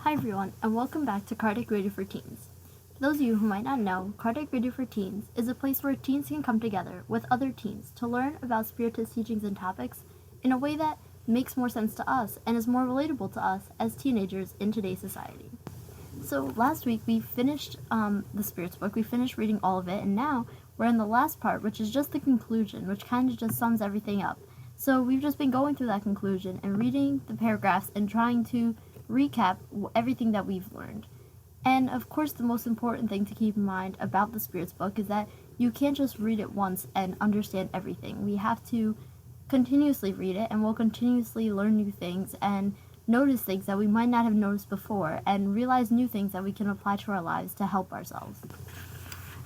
Hi everyone, and welcome back to Cardiac Radio for Teens. For those of you who might not know, Cardiac Radio for Teens is a place where teens can come together with other teens to learn about Spiritist teachings and topics in a way that makes more sense to us and is more relatable to us as teenagers in today's society. So last week we finished the Spirits book, we finished reading all of it, and now we're in the last part, which is just the conclusion, which kind of just sums everything up. So we've just been going through that conclusion and reading the paragraphs and trying to recap everything that we've learned. And of course, the most important thing to keep in mind about the Spirits book is that you can't just read it once and understand everything. We have to continuously read it, and we'll continuously learn new things and notice things that we might not have noticed before and realize new things that we can apply to our lives to help ourselves.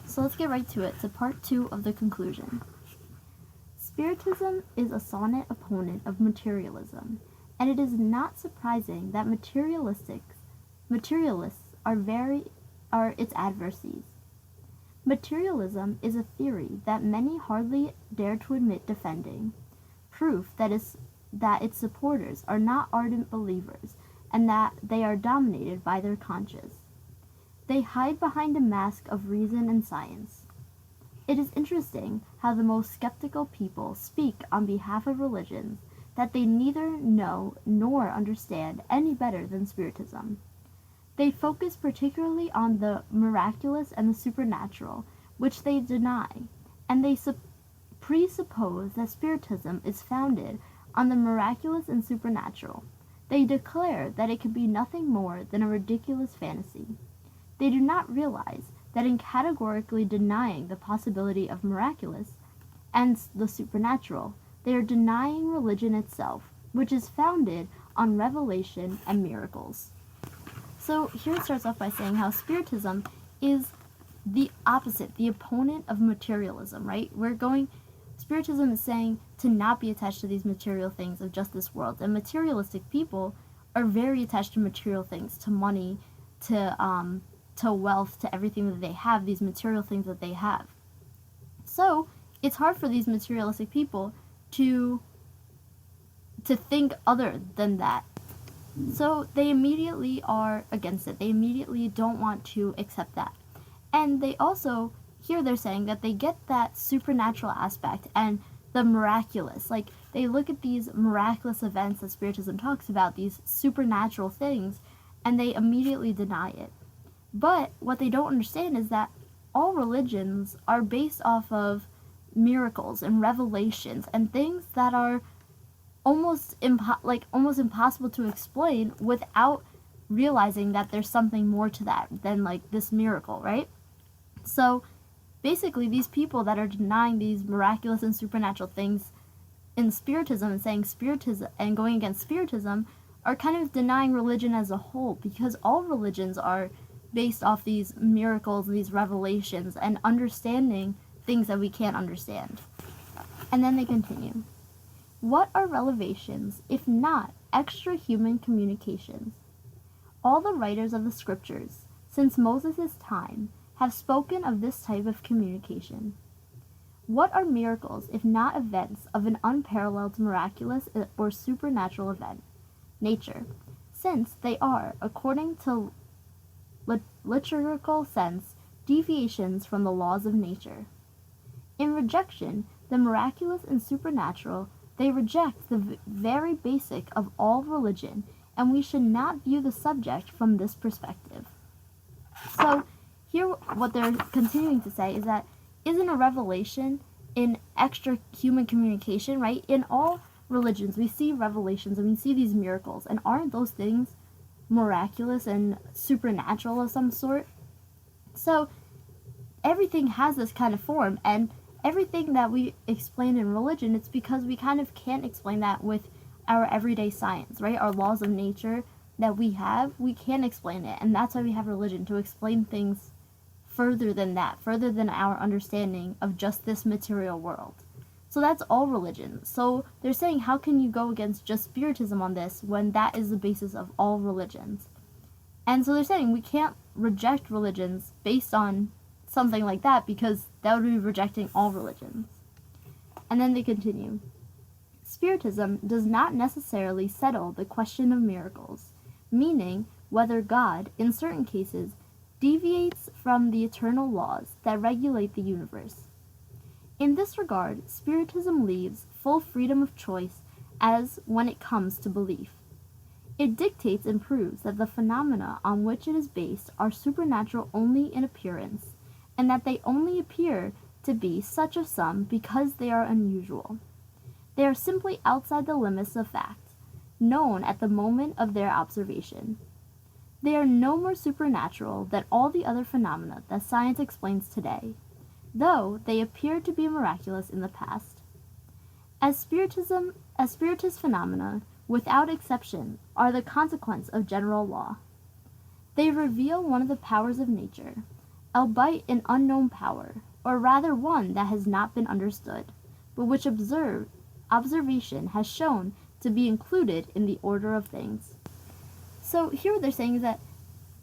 So let's get right to it, to part 2 of the conclusion. Spiritism is a sonnet opponent of materialism, and it is not surprising that materialists are its adversaries. Materialism is a theory that many hardly dare to admit defending, proof that its supporters are not ardent believers and that they are dominated by their conscience. They hide behind a mask of reason and science. It is interesting how the most skeptical people speak on behalf of religions that they neither know nor understand any better than Spiritism. They focus particularly on the miraculous and the supernatural, which they deny, and they presuppose that Spiritism is founded on the miraculous and supernatural. They declare that it can be nothing more than a ridiculous fantasy. They do not realize that in categorically denying the possibility of miraculous and the supernatural, they are denying religion itself, which is founded on revelation and miracles. So here it starts off by saying how Spiritism is the opposite, the opponent of materialism, right? Spiritism is saying to not be attached to these material things of just this world. And materialistic people are very attached to material things, to money, to wealth, to everything that they have, these material things that they have. So it's hard for these materialistic people to think other than that. So they immediately are against it. They immediately don't want to accept that. And they also, here they're saying that they get that supernatural aspect and the miraculous. Like, they look at these miraculous events that Spiritism talks about, these supernatural things, and they immediately deny it. But what they don't understand is that all religions are based off of miracles and revelations and things that are almost impossible to explain without realizing that there's something more to that than like this miracle, right? So basically, these people that are denying these miraculous and supernatural things in Spiritism and saying Spiritism and going against Spiritism are kind of denying religion as a whole, because all religions are based off these miracles, these revelations, and understanding things that we can't understand. And then they continue. What are revelations, if not extra-human communications? All the writers of the scriptures, since Moses' time, have spoken of this type of communication. What are miracles, if not events of an unparalleled miraculous or supernatural event? Nature, since they are, according to liturgical sense, deviations from the laws of nature. In rejection, the miraculous and supernatural, they reject the very basic of all religion, and we should not view the subject from this perspective. So, here what they're continuing to say is that isn't a revelation in extra human communication, right? In all religions, we see revelations and we see these miracles, and aren't those things miraculous and supernatural of some sort? So, everything has this kind of form, and everything that we explain in religion, it's because we kind of can't explain that with our everyday science, right? Our laws of nature that we have, we can't explain it, and that's why we have religion, to explain things further than that, further than our understanding of just this material world. So that's all religion. So they're saying, how can you go against just Spiritism on this when that is the basis of all religions? And so they're saying we can't reject religions based on something like that, because that would be rejecting all religions. And then they continue. Spiritism does not necessarily settle the question of miracles, meaning whether God, in certain cases, deviates from the eternal laws that regulate the universe. In this regard, Spiritism leaves full freedom of choice as when it comes to belief. It dictates and proves that the phenomena on which it is based are supernatural only in appearance, and that they only appear to be such of some because they are unusual. They are simply outside the limits of fact, known at the moment of their observation. They are no more supernatural than all the other phenomena that science explains today, though they appeared to be miraculous in the past. As spiritist phenomena, without exception, are the consequence of general law. They reveal one of the powers of nature, albeit an unknown power, or rather one that has not been understood, but which observation has shown to be included in the order of things. So here what they're saying is that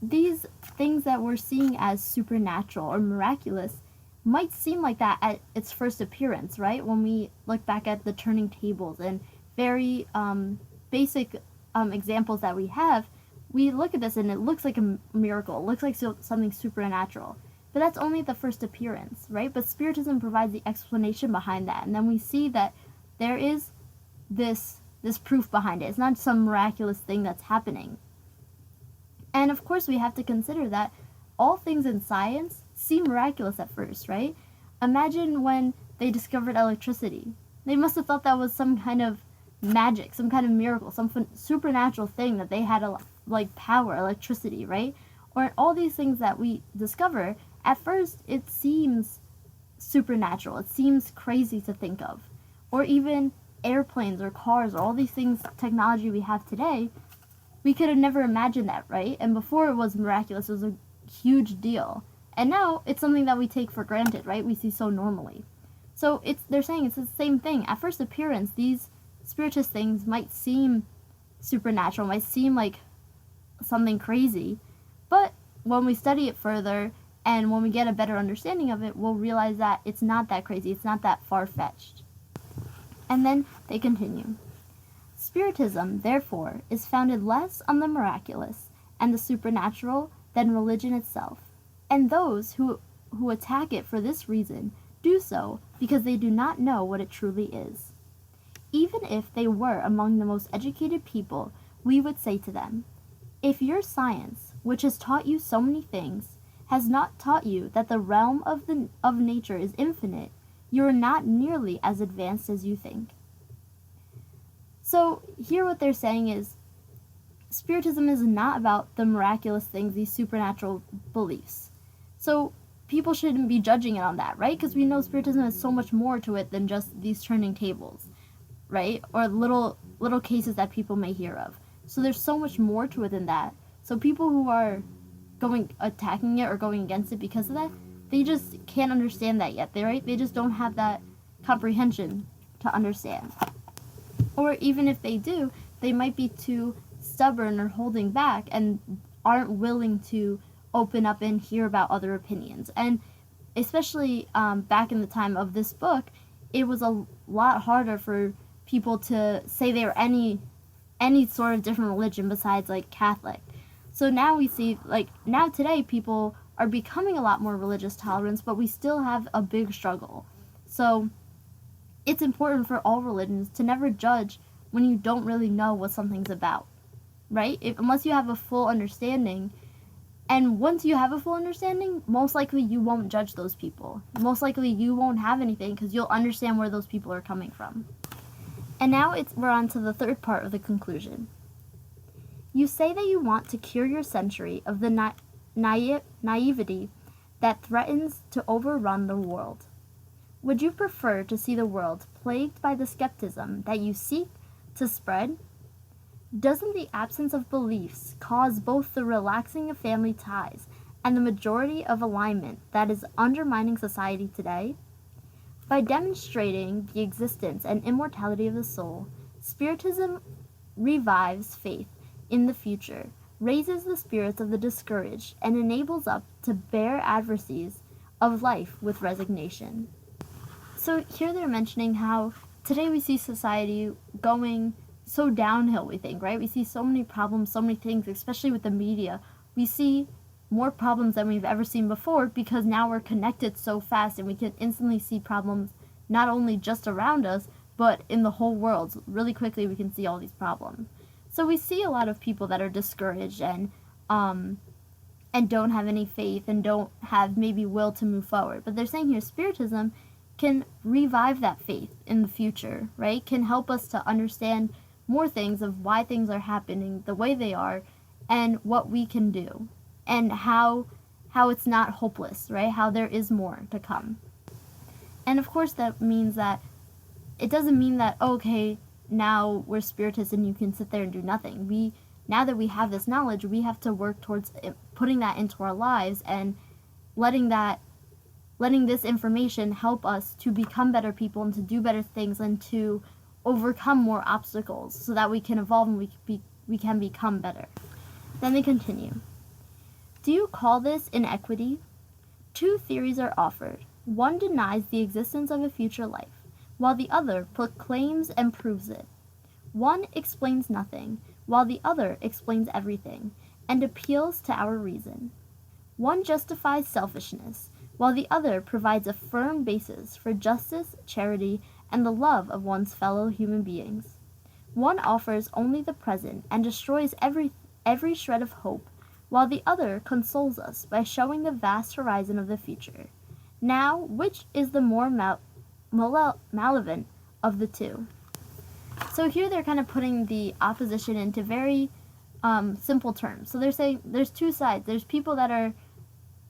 these things that we're seeing as supernatural or miraculous might seem like that at its first appearance, right? When we look back at the turning tables and very basic examples that we have, we look at this and it looks like a miracle. It looks like something supernatural. But that's only the first appearance, right? But Spiritism provides the explanation behind that. And then we see that there is this proof behind it. It's not some miraculous thing that's happening. And of course we have to consider that all things in science seem miraculous at first, right? Imagine when they discovered electricity. They must have thought that was some kind of magic, some kind of miracle, some supernatural thing that they had like power, electricity, right? Or all these things that we discover, at first it seems supernatural. It seems crazy to think of. Or even airplanes or cars or all these things, technology we have today, we could have never imagined that, right? And before it was miraculous, it was a huge deal. And now it's something that we take for granted, right? We see so normally. So they're saying it's the same thing. At first appearance, these spiritist things might seem supernatural, might seem like something crazy, but when we study it further and when we get a better understanding of it, we'll realize that it's not that crazy, it's not that far-fetched. And then they continue. Spiritism, therefore, is founded less on the miraculous and the supernatural than religion itself, and those who attack it for this reason do so because they do not know what it truly is. Even if they were among the most educated people, we would say to them, if your science, which has taught you so many things, has not taught you that the realm of nature is infinite, you are not nearly as advanced as you think. So here what they're saying is, Spiritism is not about the miraculous things, these supernatural beliefs. So people shouldn't be judging it on that, right? Because we know Spiritism has so much more to it than just these turning tables, right? Or little cases that people may hear of. So there's so much more to it than that. So people who are attacking it or going against it because of that, they just can't understand that yet, right? They just don't have that comprehension to understand. Or even if they do, they might be too stubborn or holding back and aren't willing to open up and hear about other opinions. And especially back in the time of this book, it was a lot harder for people to say they were any sort of different religion besides like Catholic. So now we see, like, now today people are becoming a lot more religious tolerance, but we still have a big struggle. So it's important for all religions to never judge when you don't really know what something's about, right? Unless you have a full understanding. And once you have a full understanding, most likely you won't judge those people. Most likely you won't have anything because you'll understand where those people are coming from. And now we're on to the third part of the conclusion. You say that you want to cure your century of the naivety that threatens to overrun the world. Would you prefer to see the world plagued by the skepticism that you seek to spread? Doesn't the absence of beliefs cause both the relaxing of family ties and the majority of alignment that is undermining society today? By demonstrating the existence and immortality of the soul, Spiritism revives faith in the future, raises the spirits of the discouraged, and enables us to bear adversities of life with resignation. So here they're mentioning how today we see society going so downhill, we think, right? We see so many problems, so many things, especially with the media. We see more problems than we've ever seen before because now we're connected so fast and we can instantly see problems not only just around us, but in the whole world. So really quickly we can see all these problems. So we see a lot of people that are discouraged and don't have any faith and don't have maybe will to move forward. But they're saying here Spiritism can revive that faith in the future, right? Can help us to understand more things of why things are happening the way they are and what we can do and how it's not hopeless, right? How there is more to come. And of course that means that it doesn't mean that, okay, now we're spiritists and you can sit there and do nothing. Now that we have this knowledge, we have to work towards putting that into our lives and letting this information help us to become better people and to do better things and to overcome more obstacles so that we can evolve and we can become better. Then they continue. Do you call this inequity? Two theories are offered. One denies the existence of a future life, while the other proclaims and proves it. One explains nothing, while the other explains everything, and appeals to our reason. One justifies selfishness, while the other provides a firm basis for justice, charity, and the love of one's fellow human beings. One offers only the present and destroys every shred of hope, while the other consoles us by showing the vast horizon of the future. Now, which is the more malevolent of the two? So here they're kind of putting the opposition into very simple terms. So they're saying there's two sides. There's people that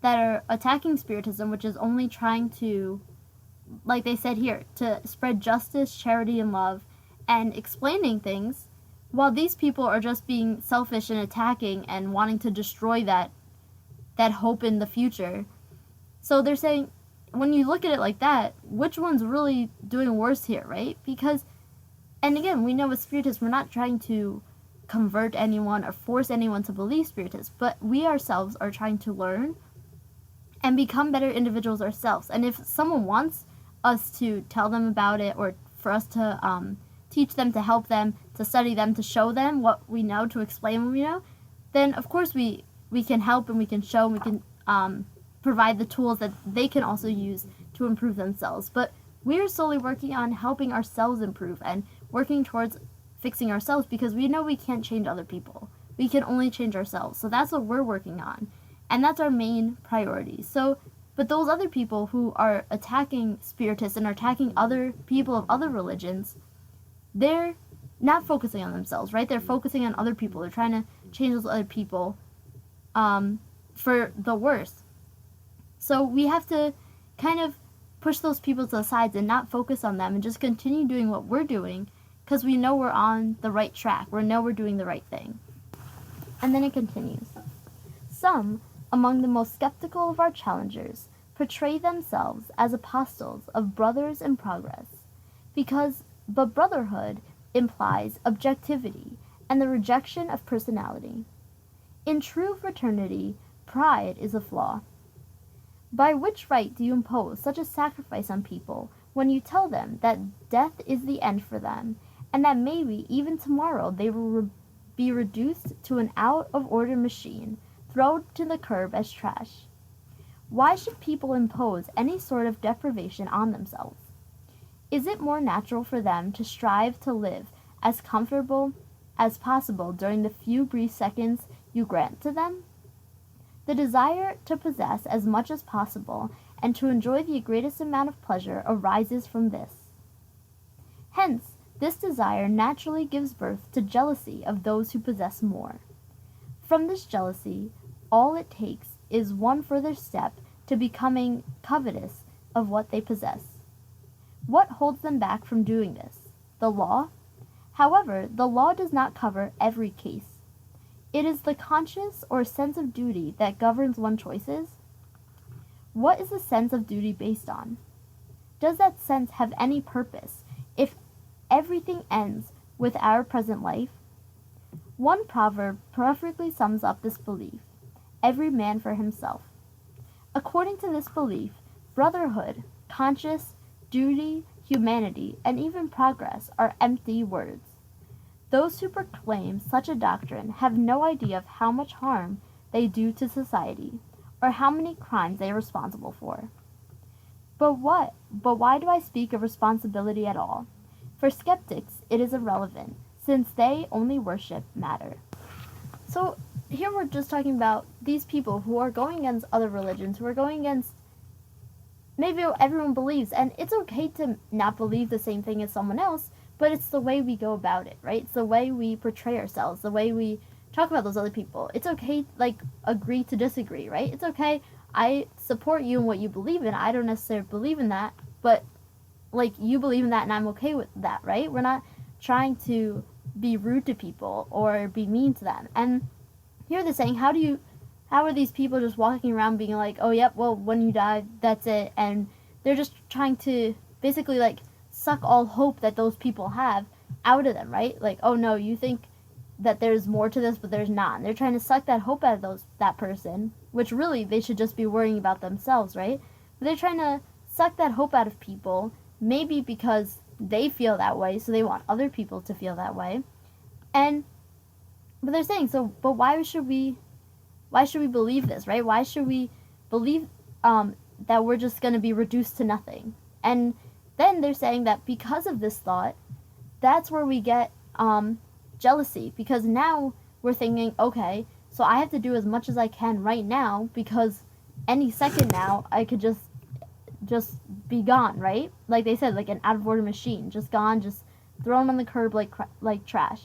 are attacking Spiritism, which is only trying to, like they said here, to spread justice, charity, and love, and explaining things, while these people are just being selfish and attacking and wanting to destroy that hope in the future. So they're saying, when you look at it like that, which one's really doing worse here, right? Because, and again, we know with Spiritists, we're not trying to convert anyone or force anyone to believe Spiritists, but we ourselves are trying to learn and become better individuals ourselves. And if someone wants us to tell them about it or for us to teach them, to help them, to study them, to show them what we know, to explain what we know, then of course we can help and we can show and we can provide the tools that they can also use to improve themselves. But we're solely working on helping ourselves improve and working towards fixing ourselves because we know we can't change other people. We can only change ourselves. So that's what we're working on. And that's our main priority. So, but those other people who are attacking Spiritists and are attacking other people of other religions, they're not focusing on themselves, right? They're focusing on other people. They're trying to change those other people for the worse. So we have to kind of push those people to the sides and not focus on them and just continue doing what we're doing because we know we're on the right track. We know we're doing the right thing. And then it continues. Some, among the most skeptical of our challengers, portray themselves as apostles of brothers in progress, but brotherhood implies objectivity and the rejection of personality. In true fraternity, pride is a flaw. By which right do you impose such a sacrifice on people when you tell them that death is the end for them, and that maybe even tomorrow they will be reduced to an out-of-order machine, thrown to the curb as trash? Why should people impose any sort of deprivation on themselves? Is it more natural for them to strive to live as comfortable as possible during the few brief seconds you grant to them? The desire to possess as much as possible and to enjoy the greatest amount of pleasure arises from this. Hence, this desire naturally gives birth to jealousy of those who possess more. From this jealousy, all it takes is one further step to becoming covetous of what they possess. What holds them back from doing this? The law? However, the law does not cover every case. It is the conscience or sense of duty that governs one's choices. What is the sense of duty based on? Does that sense have any purpose if everything ends with our present life? One proverb perfectly sums up this belief: every man for himself. According to this belief, brotherhood, conscience, duty, humanity, and even progress are empty words. Those who proclaim such a doctrine have no idea of how much harm they do to society, or how many crimes they are responsible for. But why do I speak of responsibility at all? For skeptics, it is irrelevant, since they only worship matter. So here we're just talking about these people who are going against other religions, who are going against maybe what everyone believes, and it's okay to not believe the same thing as someone else, but it's the way we go about it, right? It's the way we portray ourselves, the way we talk about those other people. It's okay, like, agree to disagree, right? It's okay, I support you in what you believe in. I don't necessarily believe in that, but, like, you believe in that and I'm okay with that, right? We're not trying to be rude to people or be mean to them. And here they're saying, how are these people just walking around being like, oh, yep, well, when you die, that's it. And they're just trying to basically, like, suck all hope that those people have out of them, right? Like, oh, no, you think that there's more to this, but there's not. And they're trying to suck that hope out of that person, which really they should just be worrying about themselves, right? But they're trying to suck that hope out of people, maybe because they feel that way, so they want other people to feel that way. But they're saying, but why should we believe this, right? Why should we believe that we're just going to be reduced to nothing? And then they're saying that because of this thought, that's where we get jealousy, because now we're thinking, okay, so I have to do as much as I can right now, because any second now I could just be gone, right? Like they said, like an out-of-order machine, just gone, just thrown on the curb like trash.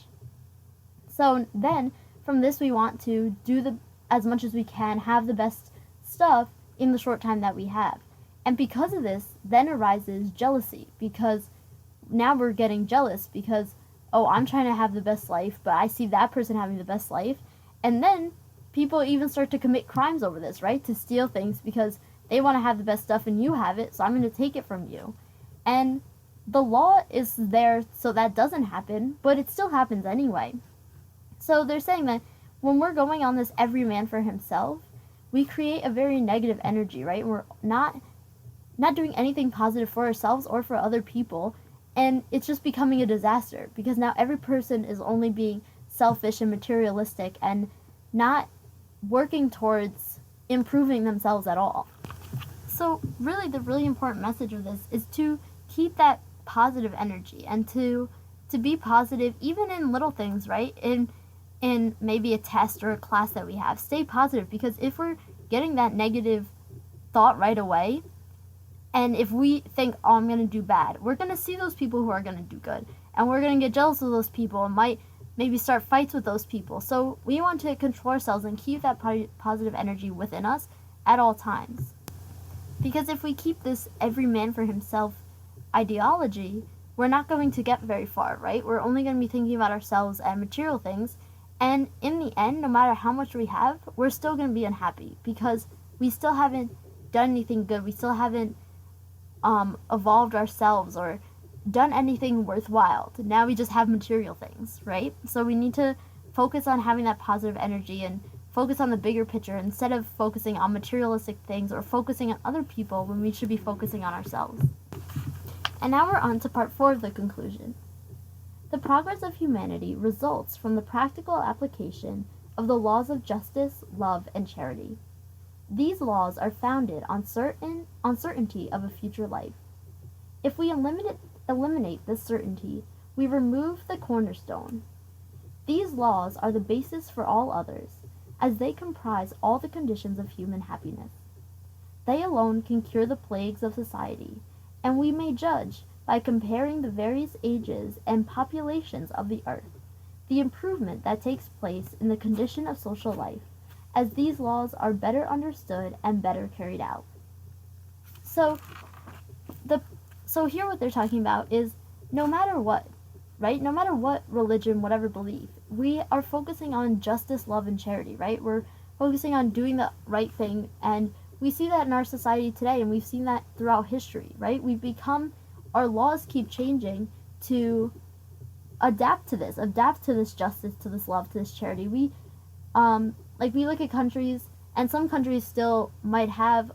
So then, from this, we want to do as much as we can, have the best stuff in the short time that we have. And because of this, then arises jealousy, because now we're getting jealous because, oh, I'm trying to have the best life, but I see that person having the best life. And then people even start to commit crimes over this, right? To steal things because they want to have the best stuff and you have it, so I'm going to take it from you. And the law is there so that doesn't happen, but it still happens anyway. So they're saying that when we're going on this every man for himself, we create a very negative energy, right? We're not doing anything positive for ourselves or for other people, and it's just becoming a disaster, because now every person is only being selfish and materialistic and not working towards improving themselves at all. So really, the really important message of this is to keep that positive energy and to be positive even in little things, right? In maybe a test or a class that we have. Stay positive, because if we're getting that negative thought right away, and if we think, oh, I'm going to do bad, we're going to see those people who are going to do good, and we're going to get jealous of those people and might maybe start fights with those people. So we want to control ourselves and keep that positive energy within us at all times. Because if we keep this every man for himself ideology, we're not going to get very far, right? We're only going to be thinking about ourselves and material things, and in the end, no matter how much we have, we're still going to be unhappy, because we still haven't done anything good. We still haven't evolved ourselves or done anything worthwhile. Now we just have material things, right? So we need to focus on having that positive energy and focus on the bigger picture instead of focusing on materialistic things or focusing on other people when we should be focusing on ourselves. And now we're on to part 4 of the conclusion. The progress of humanity results from the practical application of the laws of justice, love, and charity. These laws are founded on certainty of a future life. If we eliminate this certainty, we remove the cornerstone. These laws are the basis for all others, as they comprise all the conditions of human happiness. They alone can cure the plagues of society, and we may judge, by comparing the various ages and populations of the earth, the improvement that takes place in the condition of social life, as these laws are better understood and better carried out. So here what they're talking about is, no matter what, right? No matter what religion, whatever belief, we are focusing on justice, love, and charity, right? We're focusing on doing the right thing, and we see that in our society today, and we've seen that throughout history, right? Our laws keep changing to adapt to this justice, to this love, to this charity. We look at countries, and some countries still might have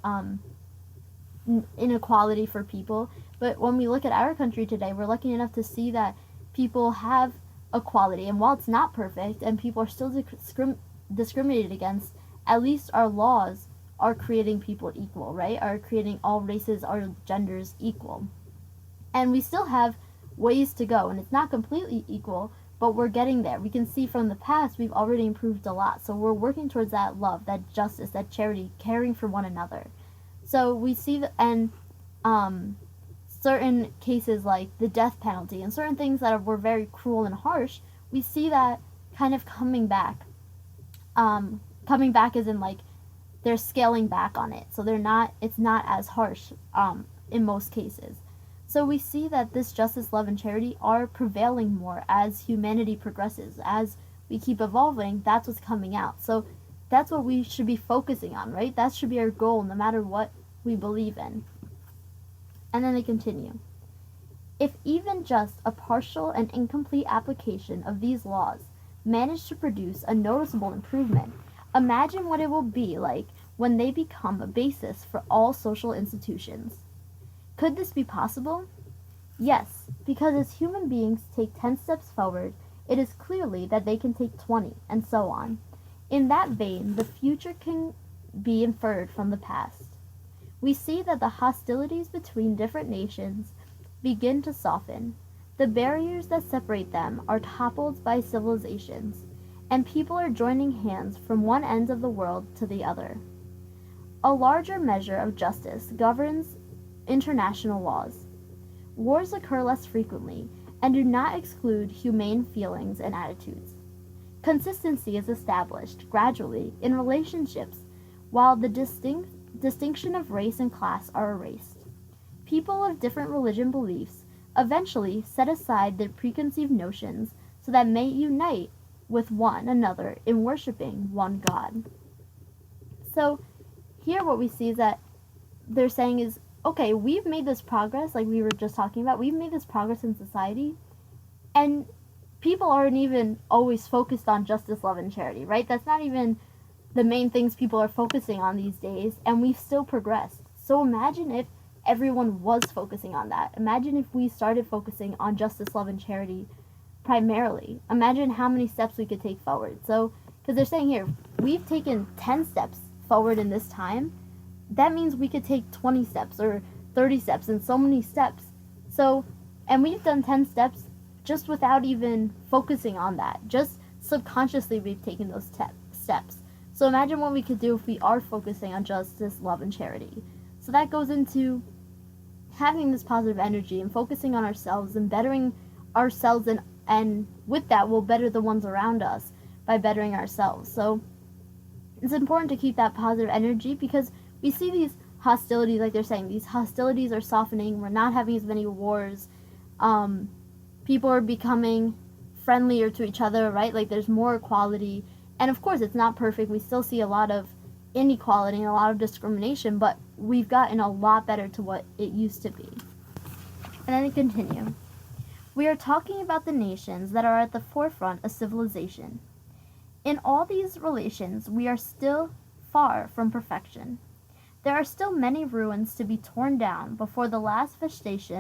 inequality for people, but when we look at our country today, we're lucky enough to see that people have equality. And while it's not perfect and people are still discriminated against, at least our laws are creating people equal, right? Are creating all races, all genders equal. And we still have ways to go, and it's not completely equal, but we're getting there. We can see from the past we've already improved a lot. So we're working towards that love, that justice, that charity, caring for one another. So we see that, and certain cases like the death penalty and certain things that were very cruel and harsh, we see that kind of coming back. Coming back as in like they're scaling back on it. So it's not as harsh in most cases. So we see that this justice, love, and charity are prevailing more as humanity progresses. As we keep evolving, that's what's coming out. So that's what we should be focusing on, right? That should be our goal no matter what we believe in. And then they continue. If even just a partial and incomplete application of these laws manage to produce a noticeable improvement, imagine what it will be like when they become a basis for all social institutions. Could this be possible? Yes, because as human beings take 10 steps forward, it is clearly that they can take 20, and so on. In that vein, the future can be inferred from the past. We see that the hostilities between different nations begin to soften. The barriers that separate them are toppled by civilizations, and people are joining hands from one end of the world to the other. A larger measure of justice governs international laws. Wars occur less frequently and do not exclude humane feelings and attitudes. Consistency is established gradually in relationships while the distinction of race and class are erased. People of different religion beliefs eventually set aside their preconceived notions so that may unite with one another in worshiping one God. So here what we see is that they're saying is, okay, we've made this progress, like we were just talking about, we've made this progress in society, and people aren't even always focused on justice, love, and charity, right? That's not even the main things people are focusing on these days, and we've still progressed. So imagine if everyone was focusing on that. Imagine if we started focusing on justice, love, and charity primarily. Imagine how many steps we could take forward. So, because they're saying here, we've taken 10 steps forward in this time, that means we could take 20 steps or 30 steps and so many steps. So, and we've done 10 steps just without even focusing on that. Just subconsciously we've taken those steps. So imagine what we could do if we are focusing on justice, love, and charity. So that goes into having this positive energy and focusing on ourselves and bettering ourselves, and with that we'll better the ones around us by bettering ourselves. So it's important to keep that positive energy because we see these hostilities, like they're saying, these hostilities are softening. We're not having as many wars. People are becoming friendlier to each other, right? Like there's more equality. And of course, it's not perfect. We still see a lot of inequality and a lot of discrimination, but we've gotten a lot better to what it used to be. And then they continue. We are talking about the nations that are at the forefront of civilization. In all these relations, we are still far from perfection. There are still many ruins to be torn down before the last vestige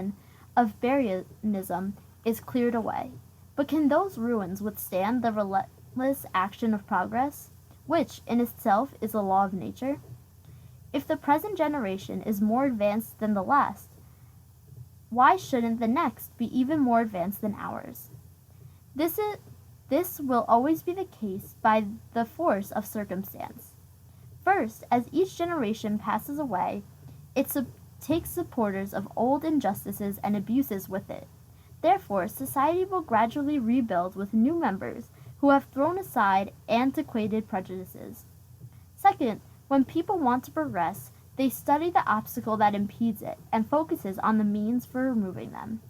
of barbarianism is cleared away. But can those ruins withstand the relentless action of progress, which in itself is a law of nature? If the present generation is more advanced than the last, why shouldn't the next be even more advanced than ours? This will always be the case by the force of circumstance. First, as each generation passes away, it takes supporters of old injustices and abuses with it. Therefore, society will gradually rebuild with new members who have thrown aside antiquated prejudices. Second, when people want to progress, they study the obstacle that impedes it and focuses on the means for removing them.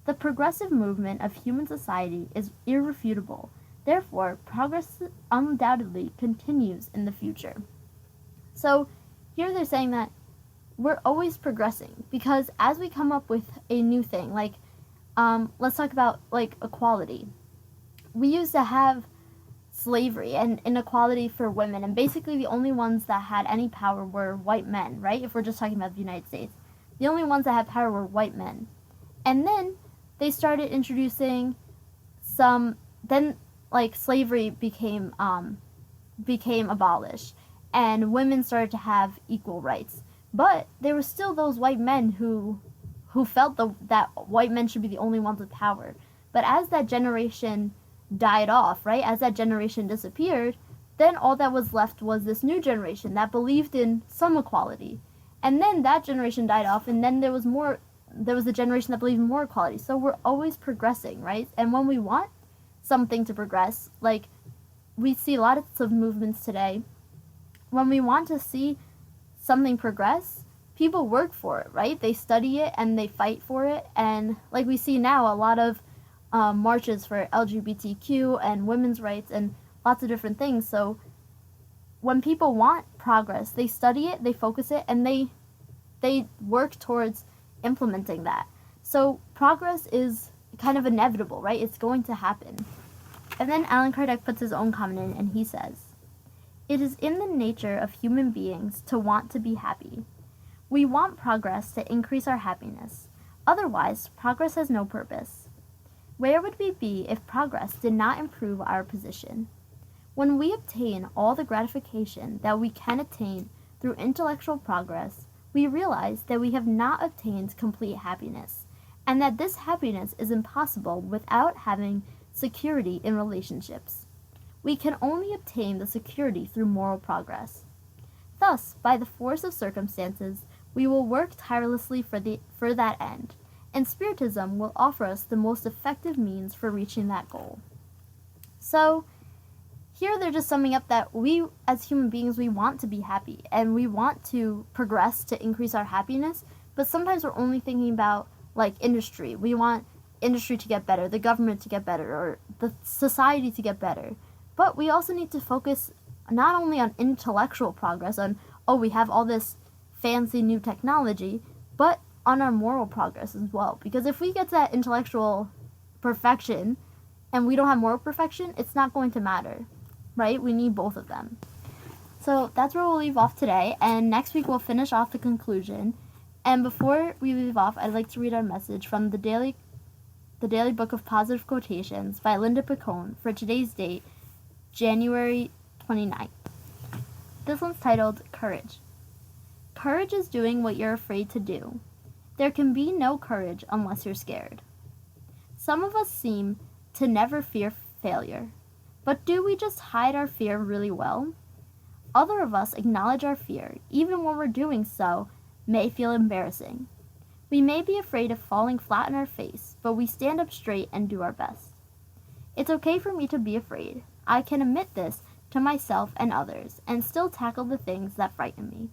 The progressive movement of human society is irrefutable. Therefore, progress undoubtedly continues in the future. So here they're saying that we're always progressing because as we come up with a new thing, like let's talk about like equality. We used to have slavery and inequality for women, and basically the only ones that had any power were white men, right? If we're just talking about the United States, the only ones that had power were white men. And then they started introducing some then like slavery became abolished, and women started to have equal rights. But there were still those white men who felt that white men should be the only ones with power. But as that generation died off, right, as that generation disappeared, then all that was left was this new generation that believed in some equality. And then that generation died off, and then there was a generation that believed in more equality. So we're always progressing, right? And when we want something to progress, like we see lots of movements today, when we want to see something progress, people work for it, right? They study it and they fight for it. And like we see now, a lot of marches for LGBTQ and women's rights and lots of different things. So when people want progress, they study it, they focus it, and they work towards implementing that. So progress is kind of inevitable, right? It's going to happen. And then Allan Kardec puts his own comment in, and he says, "It is in the nature of human beings to want to be happy. We want progress to increase our happiness. Otherwise, progress has no purpose. Where would we be if progress did not improve our position? When we obtain all the gratification that we can attain through intellectual progress, we realize that we have not obtained complete happiness, and that this happiness is impossible without having security in relationships. We can only obtain the security through moral progress. Thus, by the force of circumstances, we will work tirelessly for that end, and Spiritism will offer us the most effective means for reaching that goal." So, here they're just summing up that we, as human beings, we want to be happy, and we want to progress to increase our happiness, but sometimes we're only thinking about, like, industry. We want industry to get better, the government to get better, or the society to get better. But we also need to focus not only on intellectual progress, on, oh, we have all this fancy new technology, but on our moral progress as well. Because if we get to that intellectual perfection and we don't have moral perfection, it's not going to matter, right? We need both of them. So that's where we'll leave off today, and next week we'll finish off the conclusion. And before we leave off, I'd like to read our message from the Daily Book of Positive Quotations by Linda Picone for today's date, January 29th. This one's titled, Courage. Courage is doing what you're afraid to do. There can be no courage unless you're scared. Some of us seem to never fear failure, but do we just hide our fear really well? Other of us acknowledge our fear, even when we're doing so may feel embarrassing. We may be afraid of falling flat on our face, but we stand up straight and do our best. It's okay for me to be afraid. I can admit this to myself and others, and still tackle the things that frighten me.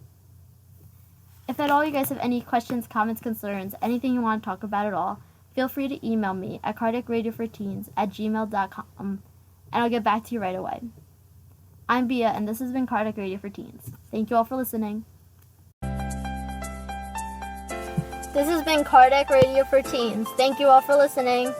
If at all you guys have any questions, comments, concerns, anything you want to talk about at all, feel free to email me at kardecradioforteens@gmail.com, and I'll get back to you right away. I'm Bia, and this has been Kardec Radio for Teens. Thank you all for listening. This has been Kardec Radio for Teens. Thank you all for listening.